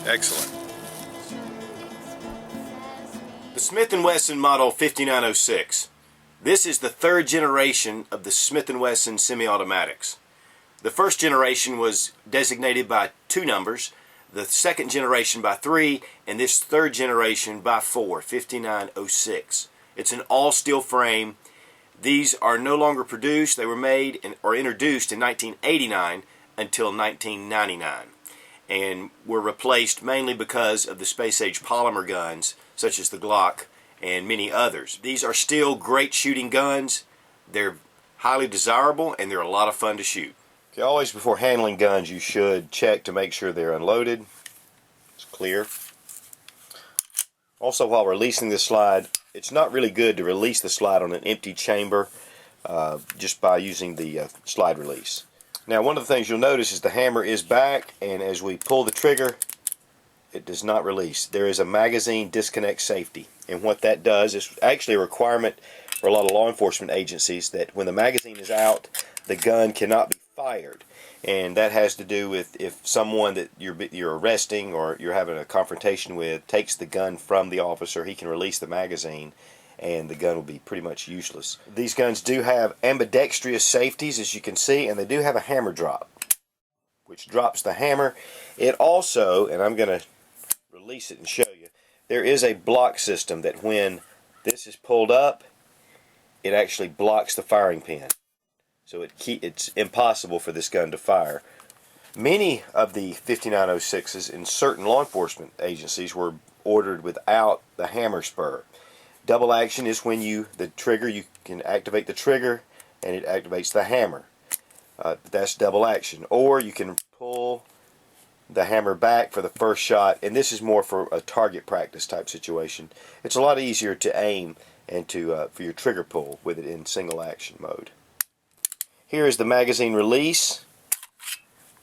Excellent. The Smith Wesson Model 5906. This is the third generation of the Smith Wesson semi-automatics. The first generation was designated by 2 numbers, the second generation by 3, and this third generation by 4, 5906. It's an all-steel frame. These are no longer produced. They were made or introduced in 1989 until 1999, and were replaced mainly because of the space-age polymer guns such as the Glock and many others. These are still great shooting guns. They're highly desirable and they're a lot of fun to shoot. Okay, always before handling guns you should check to make sure they're unloaded. It's clear. Also, while releasing the slide, it's not really good to release the slide on an empty chamber just by using the slide release. Now, one of the things you'll notice is the hammer is back, and as we pull the trigger, it does not release. There is a magazine disconnect safety, and what that does is actually a requirement for a lot of law enforcement agencies that when the magazine is out, the gun cannot be fired. And that has to do with if someone that you're arresting or you're having a confrontation with takes the gun from the officer, he can release the magazine and the gun will be pretty much useless. These guns do have ambidextrous safeties, as you can see, and they do have a hammer drop, which drops the hammer. It also, and I'm going to release it and show you, there is a block system that when this is pulled up, it actually blocks the firing pin. So it's impossible for this gun to fire. Many of the 5906s in certain law enforcement agencies were ordered without the hammer spur. Double action is when you can activate the trigger and it activates the hammer. That's double action. Or you can pull the hammer back for the first shot, and this is more for a target practice type situation. It's a lot easier to aim and for your trigger pull with it in single action mode. Here is the magazine release.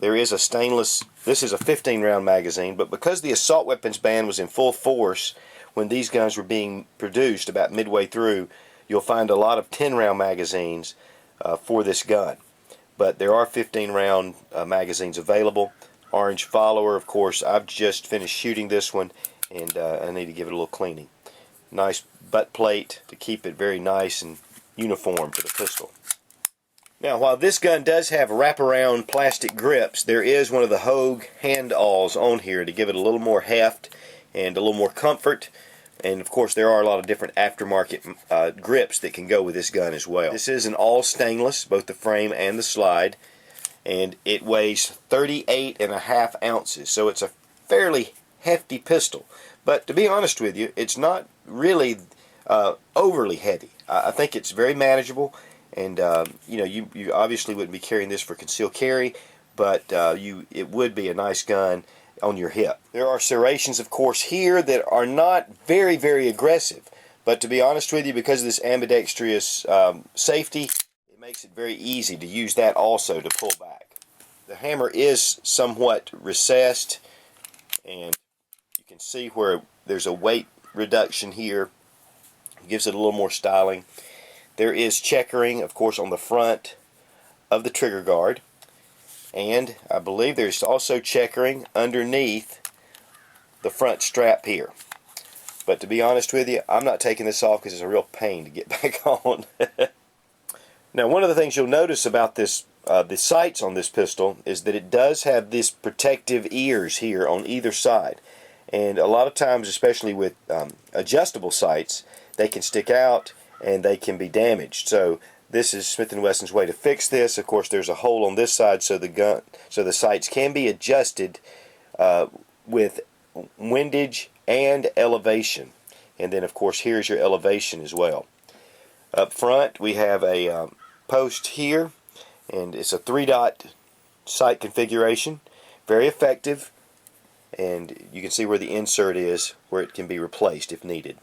There is a stainless, this is a 15 round magazine, but because the assault weapons ban was in full force when these guns were being produced about midway through, you'll find a lot of 10 round magazines for this gun. But there are 15 round magazines available. Orange follower, of course. I've just finished shooting this one and I need to give it a little cleaning. Nice butt plate to keep it very nice and uniform for the pistol. Now, while this gun does have wraparound plastic grips, there is one of the Hogue hand-alls on here to give it a little more heft and a little more comfort. And of course, there are a lot of different aftermarket grips that can go with this gun as well. This is an all stainless, both the frame and the slide, and it weighs 38.5 ounces, so it's a fairly hefty pistol. But to be honest with you, it's not really overly heavy. I think it's very manageable. And you obviously wouldn't be carrying this for concealed carry, but it would be a nice gun on your hip. There are serrations, of course, here that are not very, very aggressive. But to be honest with you, because of this ambidextrous safety, it makes it very easy to use that also to pull back. The hammer is somewhat recessed, and you can see where there's a weight reduction here. It gives it a little more styling. There is checkering, of course, on the front of the trigger guard, and I believe there's also checkering underneath the front strap here. But to be honest with you, I'm not taking this off because it's a real pain to get back on. Now, one of the things you'll notice about this, the sights on this pistol, is that it does have this protective ears here on either side. And a lot of times, especially with adjustable sights, they can stick out and they can be damaged. So this is Smith & Wesson's way to fix this. Of course, there's a hole on this side so the sights can be adjusted with windage and elevation. And then, of course, here's your elevation as well. Up front, we have a post here, and it's a 3-dot sight configuration. Very effective, and you can see where the insert is, where it can be replaced if needed.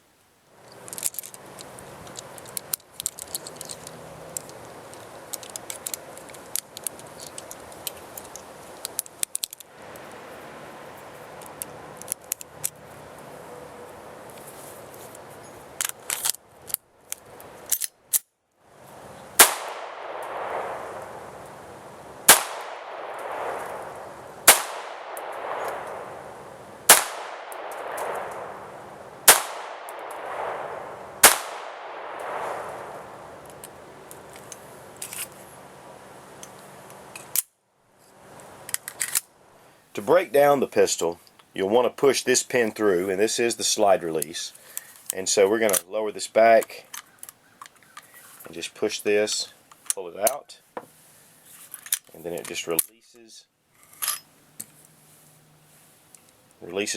break down the pistol, you'll want to push this pin through, and this is the slide release. And so we're going to lower this back and just push this, pull it out, and then it just releases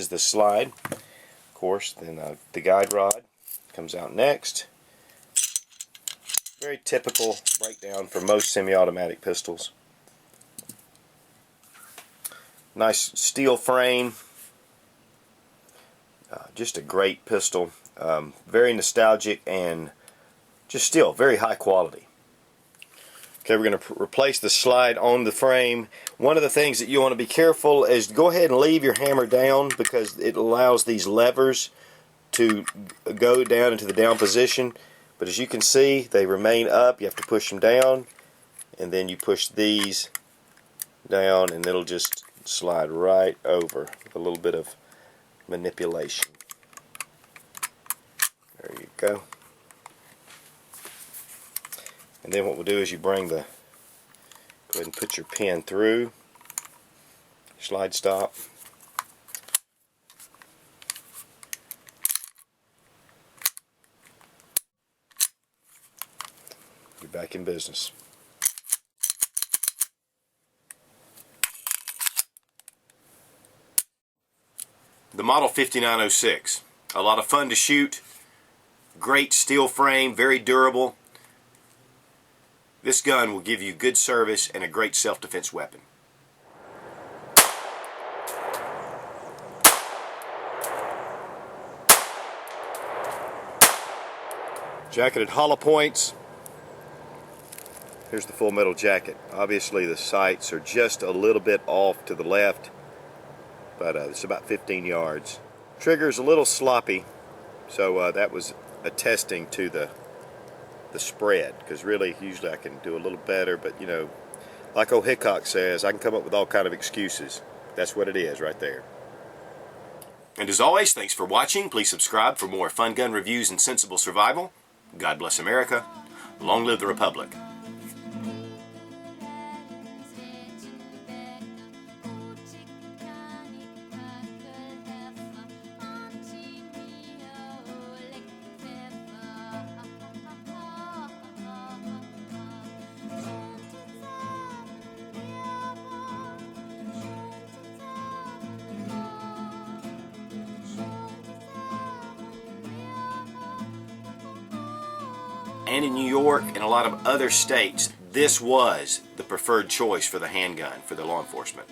the slide. Of course, then the guide rod comes out next. Very typical breakdown for most semi-automatic pistols. Nice steel frame. Just a great pistol. Very nostalgic and just still very high quality. Okay, we're going to replace the slide on the frame. One of the things that you want to be careful is go ahead and leave your hammer down, because it allows these levers to go down into the down position. But as you can see, they remain up. You have to push them down, and then you push these down, and it'll just slide right over with a little bit of manipulation. There you go. And then what we'll do is you bring go ahead and put your pin through, slide stop. You're back in business. The Model 5906. A lot of fun to shoot. Great steel frame, very durable. This gun will give you good service and a great self-defense weapon. Jacketed hollow points. Here's the full metal jacket. Obviously the sights are just a little bit off to the left, but it's about 15 yards. Trigger's a little sloppy, so that was attesting to the spread, because really usually I can do a little better, but you know, like old Hickok says, I can come up with all kind of excuses. That's what it is right there. And as always, thanks for watching. Please subscribe for more fun gun reviews and sensible survival. God bless America. Long live the Republic. And in New York and a lot of other states, this was the preferred choice for the handgun for the law enforcement.